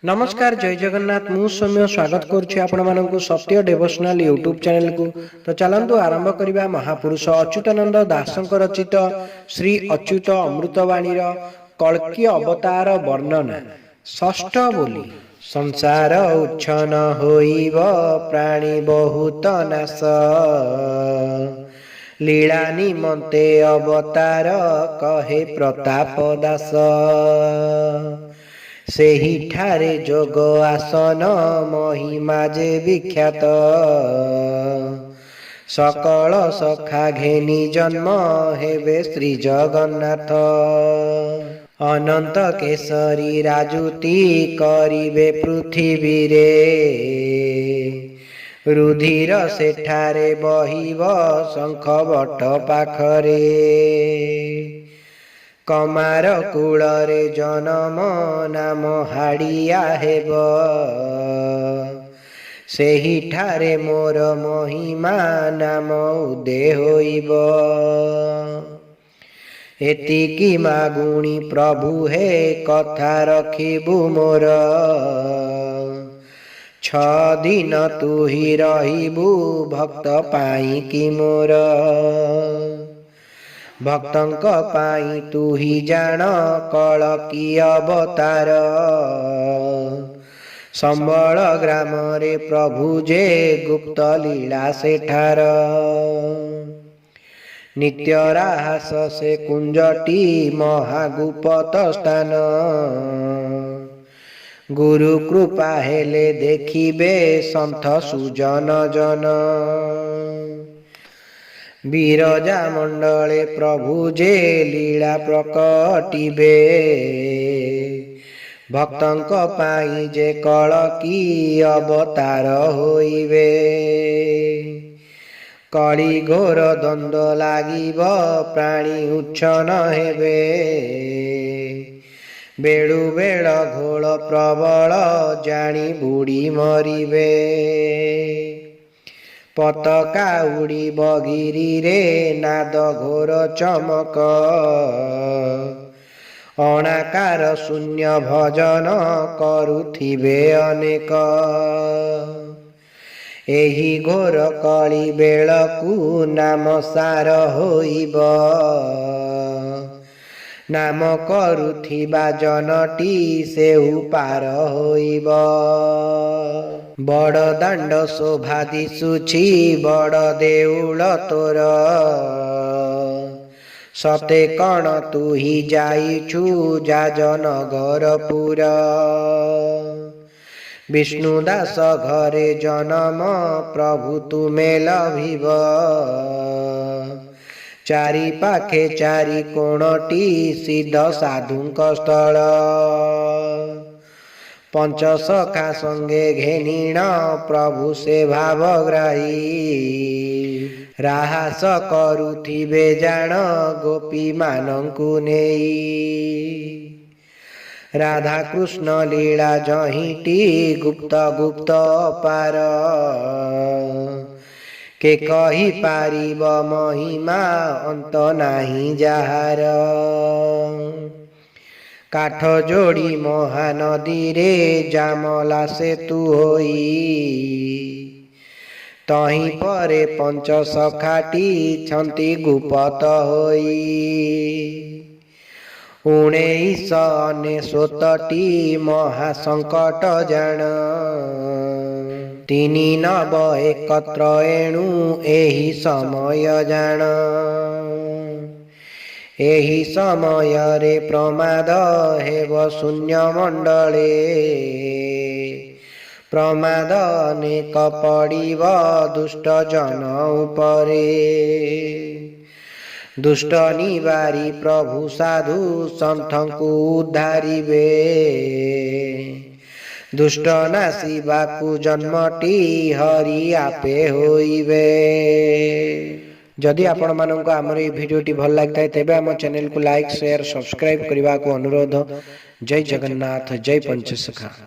नमस्कार जय जगन्नाथ मु सौम्य स्वागत करुछि आपण माननकु सत्य डिवोशनल यूट्यूब चैनल को। तो चलंतु आरंभ करिबा महापुरुष अच्युतानंद दासंक रचित श्री अच्युत अमृतवाणीर कल्की अवतार वर्णना षष्ठ बोली। संसार उच्छन होइब प्राणी बहुत नाश, लीला निमंते अवतार कहे प्रताप दास। सेही ठारे जोग आसन महिमा जे विख्यात, सकल सखा घेनी जन्म हेबे श्री जगन्नाथ। अनंत केसरी राजुती करिबे पृथ्वी रे, रुधिर सेठारे बहिब शंख बट पाखरे। कमार कूलरे जनम नाम हाड़िया हेब, सेही ठारे मोर महिमा नाम उदे होइब। एतिकी मागुणी प्रभु हे कथा रखिबु मोर, छ दिन तू ही रहिबु भक्त पाई कि मोर। भक्तंक पाई तू ही जान कलकी अवतार, संबल ग्राम रे प्रभु जे गुप्त लीला सेठार। नित्य राहास से कुंजटी महागुप्त स्थान, गुरु कृपा हेले देखिबे संत सुजन जन। बिरजा मंडले प्रभु जे लीला प्रकटिबे, भक्तंक पाई जे कलकी अवतार होइबे। कली घोर द्वंद लागिब प्राणी उच्छन हेबे, बेळु बेळ घोल प्रबल जानी बुड़ी मरिबे। पताका उड़ीब गिरी रे नाद घोर चमक, अणाकार शून्य भजन करुथिबे अनेक। एही घोर कली बेळकु नाम सार होइब, नाम करुथिबा जनटी सेहु पार होइब। बड़ दांड शोभा दिशुछि बड़ देउल तोर, सते कण तू ही जाइछु जाजनगरपुर। विष्णुदास घरे जन्म प्रभु तुमे लभिब, चारि पाखे चारि कोणटी सिद्ध साधुंक स्थल। पंच सखा संगे घेनिण प्रभु से भावग्राही, राहास करुथिबे जान गोपी मानंकु नेई। राधा कृष्ण लीला जहिटी गुप्त गुप्त पार, के कही पारिब महिमा अंत नाही जाहार। काठ जोड़ी महानदी रे जामला सेतु होई, तही परे पंच सखाटी छंती गुपत होई। 1999 महासंकट जान, तिनी नव एकत्र एणु एही समय जान। एही समय रे प्रमाद हेब शून्य मंडले, प्रमाद अनेक पड़िब दुष्ट जन उपरे। दुष्ट निवारी प्रभु साधु संतंकु उद्धारिबे, दुष्ट नासिबाकु जन्मटी हरि आपे होइबे। जदि आपण मानक आमर ये भिडियोटी भल लगता है तेबे आम चैनल को लाइक शेयर सब्सक्राइब करने को अनुरोध। जय जगन्नाथ जय पंचसखा।